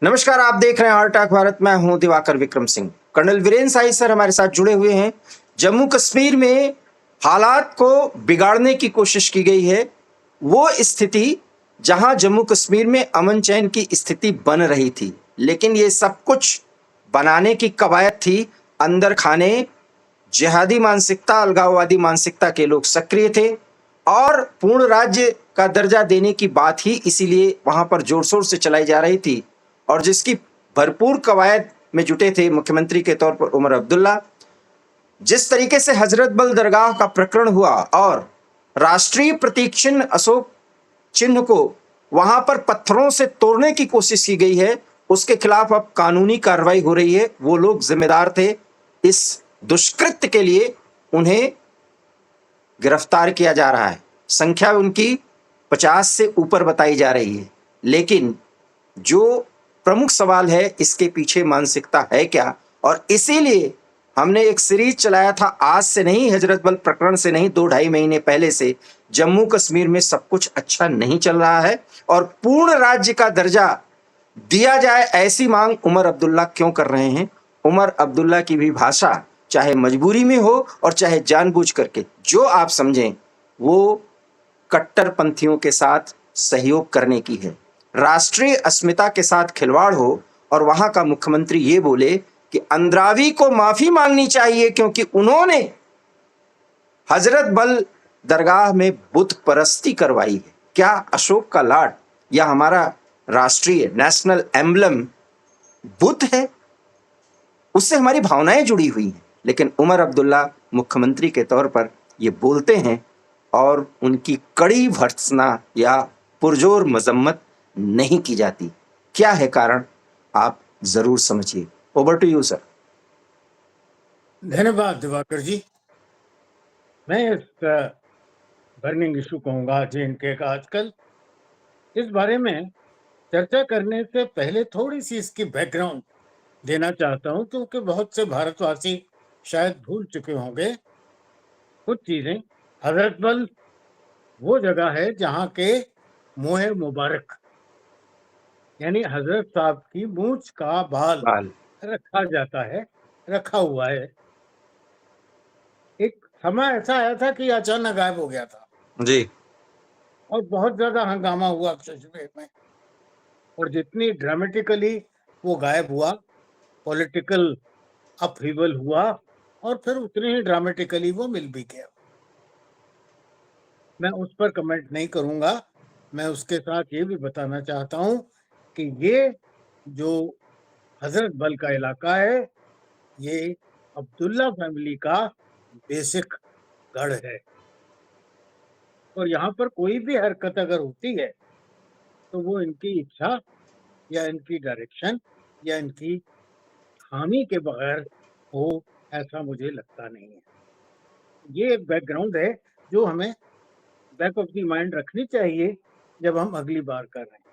नमस्कार, आप देख रहे हैं आर टॉक भारत। मैं हूं दिवाकर विक्रम सिंह। कर्नल वीरेंद्र साही सर हमारे साथ जुड़े हुए हैं। जम्मू कश्मीर में हालात को बिगाड़ने की कोशिश की गई है। वो स्थिति जहां जम्मू कश्मीर में अमन चैन की स्थिति बन रही थी, लेकिन ये सब कुछ बनाने की कवायद थी। अंदर खाने जिहादी मानसिकता, अलगाववादी मानसिकता के लोग सक्रिय थे और पूर्ण राज्य का दर्जा देने की बात ही इसीलिए वहां पर जोर शोर से चलाई जा रही थी, और जिसकी भरपूर कवायद में जुटे थे मुख्यमंत्री के तौर पर उमर अब्दुल्ला। जिस तरीके से हजरत बल दरगाह का प्रकरण हुआ और राष्ट्रीय प्रतीक चिन्ह अशोक चिन्ह को वहां पर पत्थरों से तोड़ने की कोशिश की गई है, उसके खिलाफ अब कानूनी कार्रवाई हो रही है। वो लोग जिम्मेदार थे इस दुष्कृत्य के लिए, उन्हें गिरफ्तार किया जा रहा है। संख्या उनकी 50 से ऊपर बताई जा रही है, लेकिन जो प्रमुख सवाल है, इसके पीछे मानसिकता है क्या? और इसीलिए हमने एक सीरीज चलाया था, आज से नहीं, हजरत बल प्रकरण से नहीं, 2-2.5 महीने पहले से। जम्मू कश्मीर में सब कुछ अच्छा नहीं चल रहा है और पूर्ण राज्य का दर्जा दिया जाए, ऐसी मांग उमर अब्दुल्ला क्यों कर रहे हैं? उमर अब्दुल्ला की भी भाषा चाहे मजबूरी में हो और चाहे जानबूझ करके, जो आप समझें, वो कट्टरपंथियों के साथ सहयोग करने की है। राष्ट्रीय अस्मिता के साथ खिलवाड़ हो और वहां का मुख्यमंत्री ये बोले कि अंद्रावी को माफी मांगनी चाहिए क्योंकि उन्होंने हजरत बल दरगाह में बुत परस्ती करवाई है। क्या अशोक का लाट या हमारा राष्ट्रीय नेशनल एम्बलम बुत है? उससे हमारी भावनाएं जुड़ी हुई हैं, लेकिन उमर अब्दुल्ला मुख्यमंत्री के तौर पर ये बोलते हैं और उनकी कड़ी भर्त्सना या पुरजोर मजम्मत नहीं की जाती। क्या है कारण? आप जरूर समझिए। Over to you sir. धन्यवाद दिवाकर जी। मैं इस बर्निंग इशू कहूंगा J&K का आजकल, इस बारे में चर्चा करने से पहले थोड़ी सी इसकी बैकग्राउंड देना चाहता हूं, क्योंकि बहुत से भारतवासी शायद भूल चुके होंगे कुछ चीजें। हजरत बल वो जगह है जहां के मोहे मुबारक यानी हजरत साहब की मूंछ का बाल रखा जाता है, रखा हुआ है। एक समय ऐसा आया था कि अचानक गायब हो गया था जी। और बहुत ज्यादा हंगामा हुआ कश्मीर में, और जितनी ड्रामेटिकली वो गायब हुआ, पॉलिटिकल अपहीवल हुआ, और फिर उतने ही ड्रामेटिकली वो मिल भी गया। मैं उस पर कमेंट नहीं करूंगा। मैं उसके साथ ये भी बताना चाहता हूं कि ये जो हजरत बल का इलाका है, ये अब्दुल्ला फैमिली का बेसिक गढ़ है, और यहाँ पर कोई भी हरकत अगर होती है तो वो इनकी इच्छा या इनकी डायरेक्शन या इनकी हामी के बगैर हो, ऐसा मुझे लगता नहीं है। ये एक बैकग्राउंड है जो हमें बैक ऑफ द माइंड रखनी चाहिए जब हम अगली बार कर रहे हैं।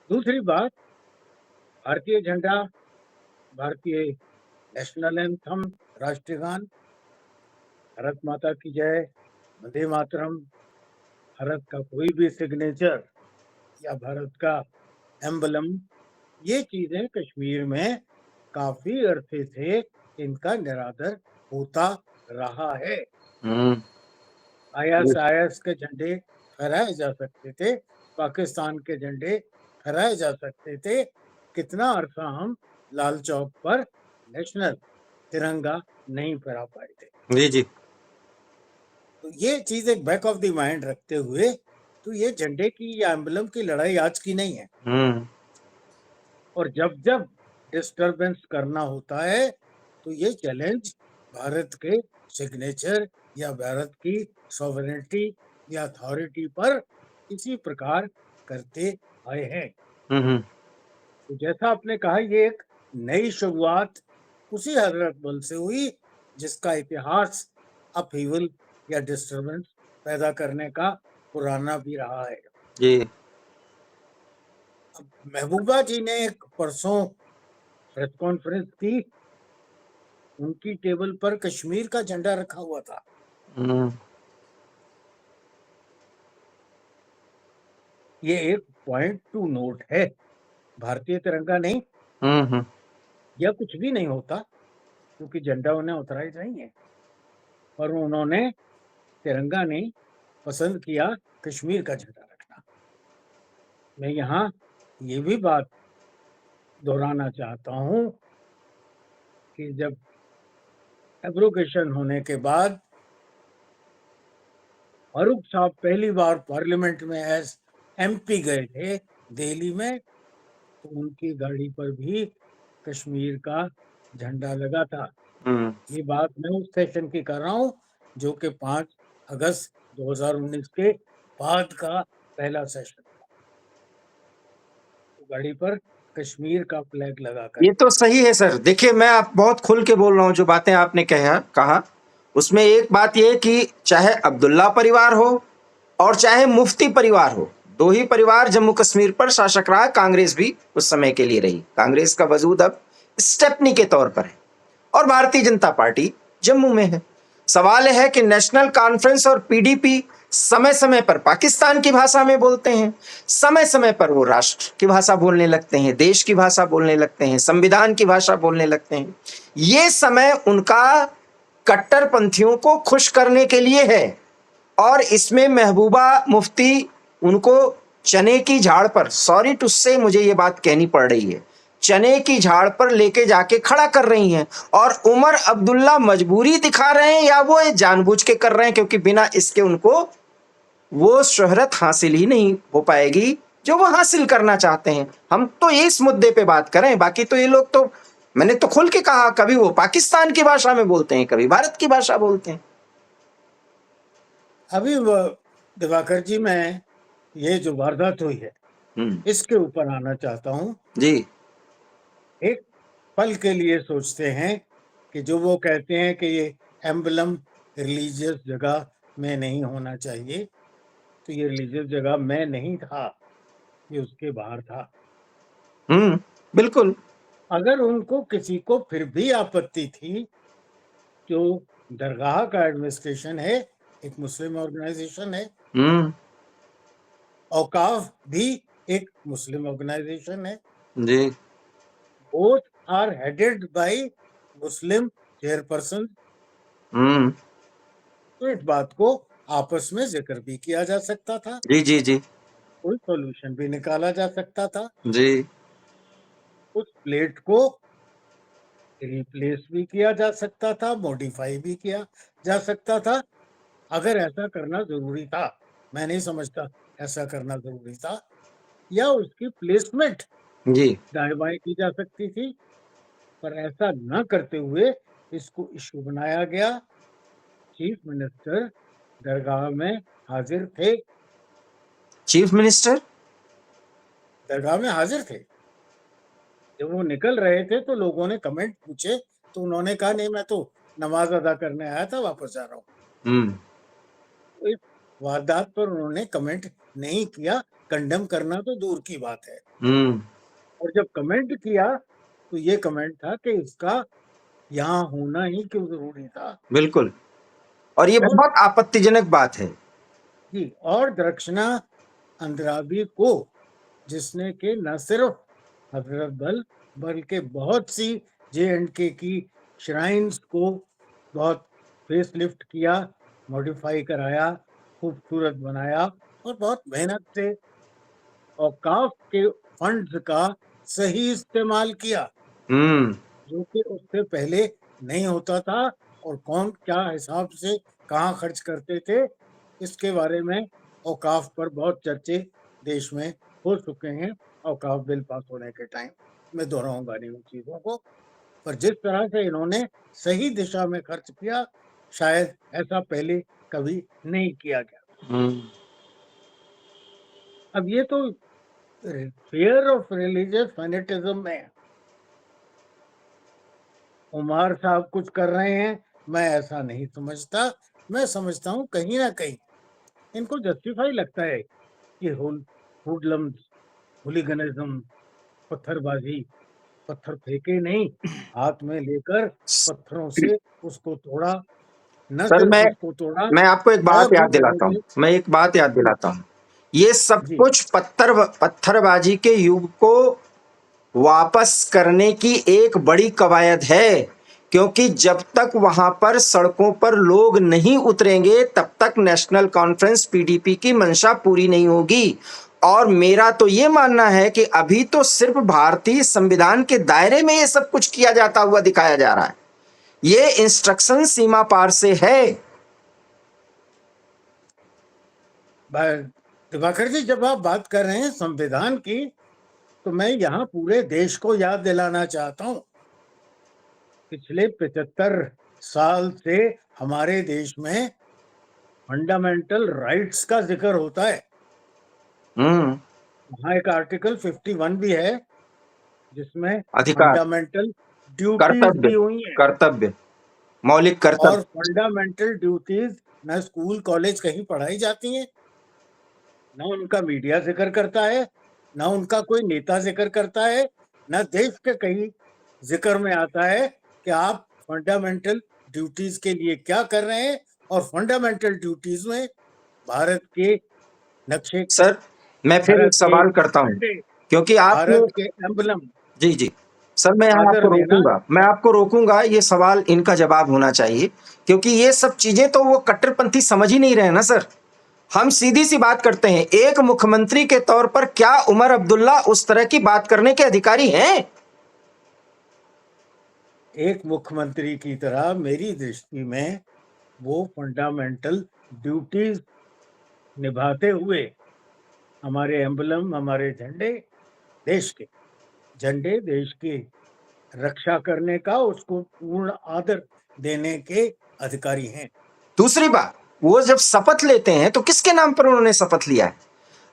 दूसरी बात, भारतीय झंडा, भारतीय नेशनल एंथम, राष्ट्रीय गान, भारत माता की जय, वंदे मातरम, भारत का कोई भी सिग्नेचर या भारत का एम्बलम, ये चीजें कश्मीर में काफी अरसे से इनका निरादर होता रहा है। ISIS के झंडे फहराए जा सकते थे, पाकिस्तान के झंडे फहराए जा सकते थे। कितना अरसा हम लाल चौक पर नेशनल तिरंगा नहीं फहरा पाए थे। जी जी। तो ये चीज एक बैक ऑफ द माइंड रखते हुए, तो ये झंडे की या एम्बलम की लड़ाई आज की नहीं है। और जब जब डिस्टरबेंस करना होता है तो ये चैलेंज भारत के सिग्नेचर या भारत की सॉवरेनिटी या अथॉरिटी पर इसी प्रकार करते आए हैं। तो जैसा आपने कहा, ये एक नई शुरुआत उसी हजरत बल से हुई जिसका इतिहास अपहीवल या डिस्टरबेंस पैदा करने का पुराना भी रहा है। जी। अब महबूबा जी ने एक परसों प्रेस कॉन्फ्रेंस की, उनकी टेबल पर कश्मीर का झंडा रखा हुआ था। ये एक पॉइंट टू नोट है भारतीय तिरंगा नहीं हम्म। या कुछ भी नहीं होता, क्योंकि झंडा उन्हें उतराई चाहिए, पर उन्होंने तिरंगा नहीं पसंद किया कश्मीर का झंडा रखना। मैं यहाँ ये भी बात दोहराना चाहता हूँ कि जब एब्रोगेशन होने के बाद फारूक साहब पहली बार पार्लियामेंट में एज एमपी गए थे दिल्ली में, तो उनकी गाड़ी पर भी कश्मीर का झंडा लगा था। ये बात मैं उस सेशन की कर रहा हूँ जो कि 5 अगस्त 2019 के बाद का पहला सेशन था। तो गाड़ी पर कश्मीर का फ्लैग लगा कर, ये तो सही है सर। देखिए, मैं आप बहुत खुल के बोल रहा हूँ, जो बातें आपने कहा उसमें एक बात ये कि चाहे अब्दुल्ला परिवार हो और चाहे मुफ्ती परिवार हो, दो ही परिवार जम्मू कश्मीर पर शासक रहा। कांग्रेस भी उस समय के लिए रही। कांग्रेस का वजूद अब स्टेपनी के तौर पर है और भारतीय जनता पार्टी जम्मू में है। सवाल है कि नेशनल कॉन्फ्रेंस और पीडीपी समय समय पर पाकिस्तान की भाषा में बोलते हैं, समय समय पर वो राष्ट्र की भाषा बोलने लगते हैं, देश की भाषा बोलने लगते हैं, संविधान की भाषा बोलने लगते हैं। ये समय उनका कट्टरपंथियों को खुश करने के लिए है और इसमें महबूबा मुफ्ती उनको चने की झाड़ पर, सॉरी टू से मुझे ये बात कहनी पड़ रही है, चने की झाड़ पर लेके जाके खड़ा कर रही हैं। और उमर अब्दुल्ला मजबूरी दिखा रहे हैं या वो ये जानबूझ के कर रहे हैं, क्योंकि बिना इसके उनको वो शोहरत हासिल ही नहीं हो पाएगी जो वो हासिल करना चाहते हैं। हम तो इस मुद्दे पे बात करें, बाकी तो ये लोग तो, मैंने तो खुल के कहा, कभी वो पाकिस्तान की भाषा में बोलते हैं, कभी भारत की भाषा बोलते हैं। अभी दिवाकर जी, मैं ये जो वारदात हुई है इसके ऊपर आना चाहता हूँ जी। एक पल के लिए सोचते हैं कि जो वो कहते हैं कि ये एम्बलम रिलीजियस जगह में नहीं होना चाहिए, तो ये रिलीजियस जगह में नहीं था, ये उसके बाहर था। बिल्कुल। अगर उनको किसी को फिर भी आपत्ति थी, जो दरगाह का एडमिनिस्ट्रेशन है, एक मुस्लिम ऑर्गेनाइजेशन है, औकाफ भी एक मुस्लिम ऑर्गेनाइजेशन है, जी। Both are headed by Muslim chairperson, तो इस बात को आपस में जिक्र भी किया जा सकता था, जी जी जी कोई सॉल्यूशन भी निकाला जा सकता था, जी। उस प्लेट को रिप्लेस भी किया जा सकता था, मॉडिफाई भी किया जा सकता था, अगर ऐसा करना जरूरी था। मैं नहीं समझता ऐसा करना जरूरी था, या उसकी प्लेसमेंट जी। दाएं बाएं की जा सकती थी, पर ऐसा न करते हुए इसको इशू बनाया गया। चीफ मिनिस्टर दरगाह में हाजिर थे, चीफ मिनिस्टर दरगाह में हाजिर थे। जब वो निकल रहे थे तो लोगों ने कमेंट पूछे, तो उन्होंने कहा नहीं, मैं तो नमाज अदा करने आया था, वापस जा रहा हूँ। तो इस वारदात पर उन्होंने कमेंट नहीं किया, कंडेम करना तो दूर की बात है। और जब कमेंट किया तो ये कमेंट था कि इसका यहाँ होना ही क्यों जरूरी था। बिल्कुल, और ये बहुत आपत्तिजनक बात है जी। और दरक्षिणा अंद्राबी को, जिसने कि न सिर्फ हजरत बल बल्कि बहुत सी JNK की श्राइन्स को बहुत फेसलिफ्ट किया, मॉडिफाई कराया, खूबसूरत बनाया और बहुत मेहनत से औकाफ के फंड्स का सही इस्तेमाल किया, जो कि उससे पहले नहीं होता था। और कौन क्या हिसाब से कहाँ खर्च करते थे, इसके बारे में औकाफ पर बहुत चर्चे देश में हो चुके हैं। औकाफ बिल पास होने के टाइम में दोहराऊंगा नहीं उन चीजों को, पर जिस तरह से इन्होंने सही दिशा में खर्च किया, शायद ऐसा पहले कभी नहीं किया गया। अब ये तो फेयर ऑफ रिलीजियस फैनेटिज्म में उमर साहब कुछ कर रहे हैं, मैं ऐसा नहीं समझता। मैं समझता हूँ कहीं ना कहीं इनको जस्टिफाई लगता है कि हुडलम्स, हुलिगनिज्म, पत्थरबाजी, पत्थर फेंके नहीं, हाथ में लेकर पत्थरों से उसको तोड़ा, न सर। सिर्फ उसको तोड़ा मैं आपको एक बात और भी याद दिलाता लोगों हूँ, मैं एक बात याद दिलाता हूँ। ये सब जी कुछ पत्थरबाजी के युग को वापस करने की एक बड़ी कवायद है, क्योंकि जब तक वहां पर सड़कों पर लोग नहीं उतरेंगे तब तक नेशनल कॉन्फ्रेंस पीडीपी की मंशा पूरी नहीं होगी। और मेरा तो ये मानना है कि अभी तो सिर्फ भारतीय संविधान के दायरे में ये सब कुछ किया जाता हुआ दिखाया जा रहा है। ये इंस्ट्रक्शन सीमा पार से है। दिवाकर जी, जब आप बात कर रहे हैं संविधान की, तो मैं यहाँ पूरे देश को याद दिलाना चाहता हूँ, पिछले 75 साल से हमारे देश में फंडामेंटल राइट्स का जिक्र होता है। वहाँ एक आर्टिकल 51 भी है जिसमें अधिकार, फंडामेंटल ड्यूटीज कर्तव्य, दी हुई हैं। कर्तव्य, मौलिक और कर्तव्य। फंडामेंटल ड्यूटीज न स्कूल कॉलेज कहीं पढ़ाई जाती हैं, न उनका मीडिया जिक्र करता है, न उनका कोई नेता जिक्र करता है, न देश के कहीं जिक्र में आता है कि आप फंडामेंटल ड्यूटीज के लिए क्या कर रहे हैं। और फंडामेंटल ड्यूटीज में भारत के नक्शे, सर, मैं फिर भारत एक के सवाल करता हूं, झंडे, क्योंकि आपने, भारत के एम्बलम जी जी सर, मैं यहाँ आदर आपको देना। रोकूंगा, मैं आपको रोकूंगा। ये सवाल इनका जवाब होना चाहिए, क्योंकि ये सब चीजें तो वो कट्टरपंथी समझ ही नहीं रहे ना सर। हम सीधी सी बात करते हैं, एक मुख्यमंत्री के तौर पर क्या उमर अब्दुल्ला उस तरह की बात करने के अधिकारी हैं? एक मुख्यमंत्री की तरह मेरी दृष्टि में वो फंडामेंटल ड्यूटीज निभाते हुए हमारे एम्बलम, हमारे झंडे, देश के झंडे, देश की रक्षा करने का, उसको पूर्ण आदर देने के अधिकारी हैं। दूसरी बात, वो जब शपथ लेते हैं तो किसके नाम पर उन्होंने शपथ लिया है?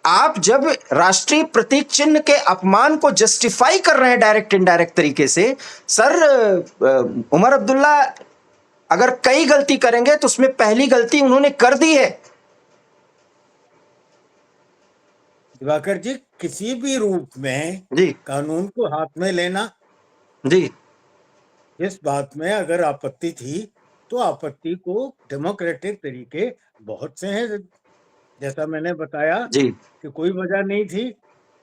आप जब राष्ट्रीय प्रतीक चिन्ह के अपमान को जस्टिफाई कर रहे हैं डायरेक्ट इनडायरेक्ट तरीके से, सर, उमर अब्दुल्ला अगर कई गलती करेंगे तो उसमें पहली गलती उन्होंने कर दी है। दिवाकर जी, किसी भी रूप में जी कानून को हाथ में लेना, जी, इस बात में अगर आपत्ति थी तो आपत्ति को डेमोक्रेटिक तरीके बहुत से हैं। जैसा मैंने बताया जी कि कोई वजह नहीं थी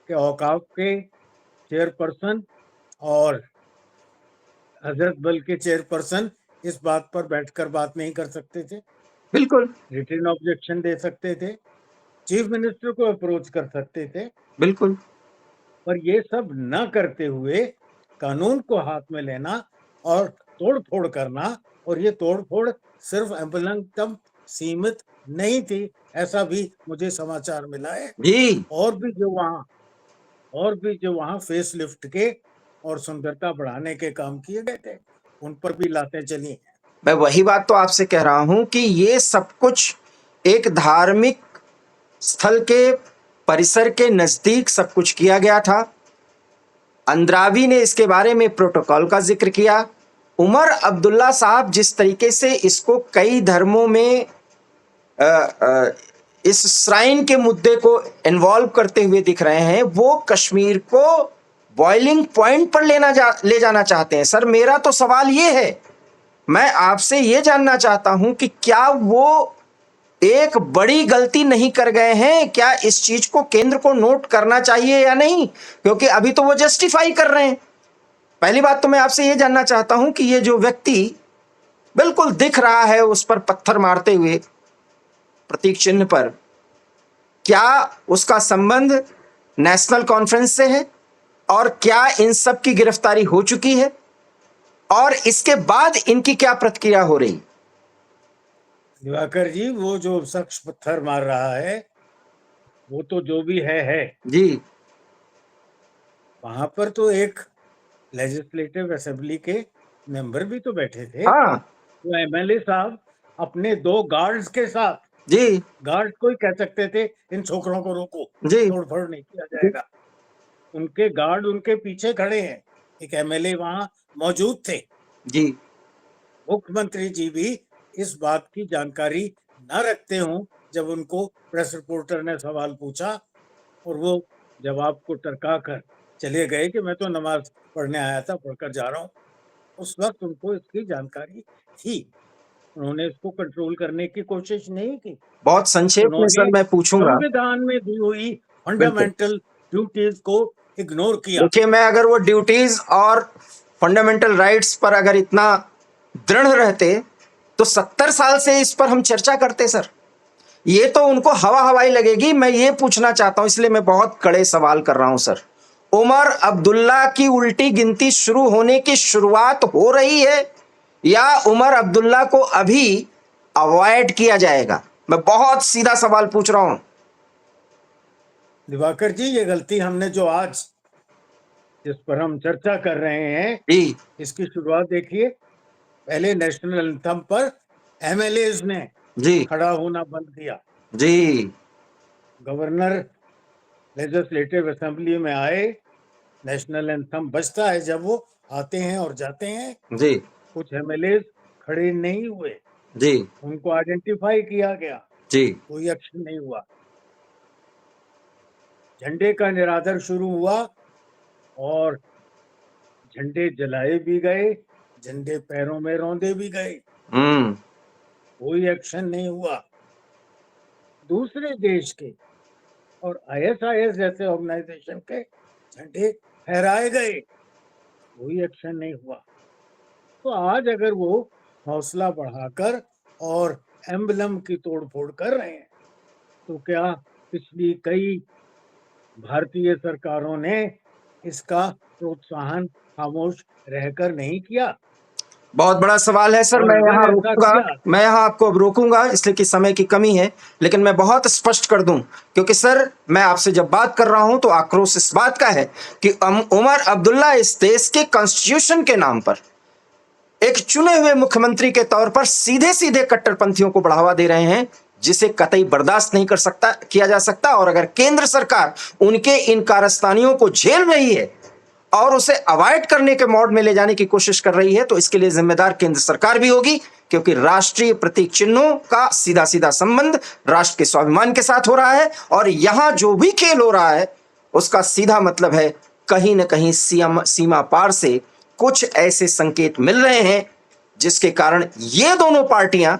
कि औकाफ के चेयरपर्सन और हजरत बल के चेयरपर्सन इस बात पर बैठकर बात नहीं कर सकते थे, बिल्कुल रिटन ऑब्जेक्शन दे सकते थे, चीफ मिनिस्टर को अप्रोच कर सकते थे। बिल्कुल। पर ये सब न करते हुए कानून को हाथ में लेना और तोड़ फोड़ करना, और ये तोड़ फोड़ सिर्फ एम्बुलेंस तक सीमित नहीं थी, ऐसा भी मुझे समाचार मिला है। जी, और भी जो वहां फेस लिफ्ट के और सुंदरता बढ़ाने के काम किए गए थे, उन पर भी लातें चली हैं। मैं वही बात तो आपसे कह रहा हूं कि ये सब कुछ एक धार्मिक स्थल के परिसर के नजदीक सब कुछ किया गया था। अंद्रावी ने इसके बारे में प्रोटोकॉल का जिक्र किया। उमर अब्दुल्ला साहब जिस तरीके से इसको कई धर्मों में इस श्राइन के मुद्दे को इन्वॉल्व करते हुए दिख रहे हैं, वो कश्मीर को बॉइलिंग पॉइंट पर ले जाना चाहते हैं। सर, मेरा तो सवाल ये है, मैं आपसे ये जानना चाहता हूं कि क्या वो एक बड़ी गलती नहीं कर गए हैं? क्या इस चीज को केंद्र को नोट करना चाहिए या नहीं? क्योंकि अभी तो वो जस्टिफाई कर रहे हैं। पहली बात तो मैं आपसे ये जानना चाहता हूं कि ये जो व्यक्ति बिल्कुल दिख रहा है उस पर पत्थर मारते हुए प्रतीक चिन्ह पर, क्या उसका संबंध नेशनल कॉन्फ्रेंस से है? और क्या इन सब की गिरफ्तारी हो चुकी है? और इसके बाद इनकी क्या प्रतिक्रिया हो रही? दिवाकर जी, वो जो शख्स पत्थर मार रहा है, वो तो जो भी है जी, वहां पर तो एक लेजिस्लेटिव असेंबली के मेंबर भी तो बैठे थे। हाँ, तो एमएलए साहब अपने 2 गार्ड्स के साथ, जी गार्ड को ही कह सकते थे इन छोकरों को रोको, जी तोड़फोड़ नहीं किया जाएगा। उनके गार्ड उनके पीछे खड़े हैं, एक एमएलए वहां मौजूद थे। जी, मुख्यमंत्री जी भी इस बात की जानकारी न रखते हों जब उनको प्रेस रिपोर्टर ने सवाल पूछा और वो जवाब को टरका कर चले गए कि मैं तो नमाज पढ़ने आया था, पढ़कर जा रहा हूँ। उस वक्त उनको इसकी जानकारी थी, उन्होंने इसको कंट्रोल करने की कोशिश नहीं की। बहुत संक्षेप में उन्होंने सर मैं पूछूंगा। संविधान में दी हुई बिल्कुल, फंडामेंटल ड्यूटीज को इग्नोर किया। देखिए, मैं अगर वो ड्यूटीज और फंडामेंटल राइट्स पर अगर इतना दृढ़ रहते तो 70 साल से इस पर हम चर्चा करते सर। ये तो उनको हवा हवाई लगेगी। मैं ये पूछना चाहता हूं, इसलिए मैं बहुत कड़े सवाल कर रहा हूं सर। उमर अब्दुल्ला की उल्टी गिनती शुरू होने की शुरुआत हो रही है या उमर अब्दुल्ला को अभी अवॉइड किया जाएगा? मैं बहुत सीधा सवाल पूछ रहा हूं। दिवाकर जी, ये गलती हमने जो आज जिस पर हम चर्चा कर रहे हैं जी इसकी शुरुआत देखिए। पहले नेशनल एंथम पर एमएलएज ने जी खड़ा होना बंद किया। जी गवर्नर लेजिस्लेटिव असेंबली में आए, नेशनल एंथम बजता है जब वो आते हैं और जाते हैं। जी कुछ एमएलए खड़े नहीं हुए, जी उनको आइडेंटिफाई किया गया, जी कोई एक्शन नहीं हुआ। झंडे का निरादर शुरू हुआ और झंडे जलाए भी गए, झंडे पैरों में रौंदे भी गए, हम्म कोई एक्शन नहीं हुआ। दूसरे देश के और आईएसआईएस जैसे ऑर्गेनाइजेशन के झंडे फहराए गए, कोई एक्शन नहीं हुआ। तो आज अगर वो हौसला बढ़ाकर और एम्बलम की तोड़फोड़ कर रहे हैं तो क्या पिछली कई भारतीय सरकारों ने इसका प्रोत्साहन खामोश रहकर नहीं किया? बहुत बड़ा सवाल है सर। और मैं अगर यहाँ ऐसा रोकूंगा, किया मैं यहाँ आपको अब रोकूंगा इसलिए कि समय की कमी है, लेकिन मैं बहुत स्पष्ट कर दूं, क्योंकि सर मैं आपसे जब बात कर रहा हूं तो आक्रोश इस बात का है कि उमर अब्दुल्ला इस देश के कॉन्स्टिट्यूशन के नाम पर एक चुने हुए मुख्यमंत्री के तौर पर सीधे सीधे कट्टरपंथियों को बढ़ावा दे रहे हैं, जिसे कतई बर्दाश्त नहीं कर सकता किया जा सकता। और अगर केंद्र सरकार उनके इन कारस्तानियों को झेल रही है और उसे अवॉइड करने के मोड में ले जाने की कोशिश कर रही है तो इसके लिए जिम्मेदार केंद्र सरकार भी होगी, क्योंकि राष्ट्रीय प्रतीक चिन्हों का सीधा सीधा संबंध राष्ट्र के स्वाभिमान के साथ हो रहा है। और यहां जो भी खेल हो रहा है उसका सीधा मतलब है कहीं ना कहीं सीमा पार से कुछ ऐसे संकेत मिल रहे हैं जिसके कारण ये दोनों पार्टियां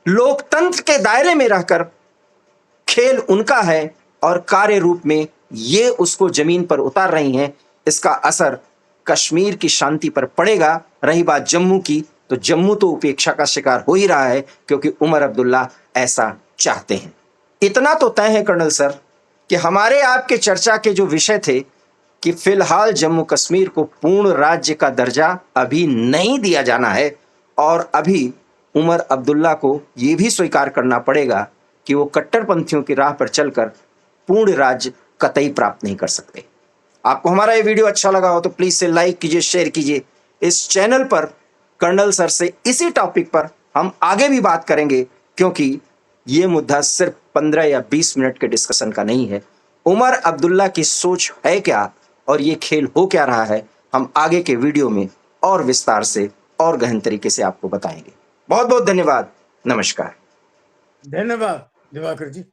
लोकतंत्र के दायरे में रहकर खेल उनका है और कार्य रूप में ये उसको जमीन पर उतार रही हैं। इसका असर कश्मीर की शांति पर पड़ेगा। रही बात जम्मू की, तो जम्मू तो उपेक्षा का शिकार हो ही रहा है, क्योंकि उमर अब्दुल्ला ऐसा चाहते हैं। इतना तो तय है कर्नल सर कि हमारे आपके चर्चा के जो विषय थे कि फिलहाल जम्मू कश्मीर को पूर्ण राज्य का दर्जा अभी नहीं दिया जाना है, और अभी उमर अब्दुल्ला को यह भी स्वीकार करना पड़ेगा कि वो कट्टरपंथियों की राह पर चलकर पूर्ण राज्य कतई प्राप्त नहीं कर सकते। आपको हमारा ये वीडियो अच्छा लगा हो तो प्लीज से लाइक कीजिए, शेयर कीजिए। इस चैनल पर कर्नल सर से इसी टॉपिक पर हम आगे भी बात करेंगे, क्योंकि ये मुद्दा सिर्फ 15 या 20 मिनट के डिस्कशन का नहीं है। उमर अब्दुल्ला की सोच है क्या और ये खेल हो क्या रहा है, हम आगे के वीडियो में और विस्तार से और गहन तरीके से आपको बताएंगे। बहुत बहुत धन्यवाद। नमस्कार। धन्यवाद दिवाकर जी।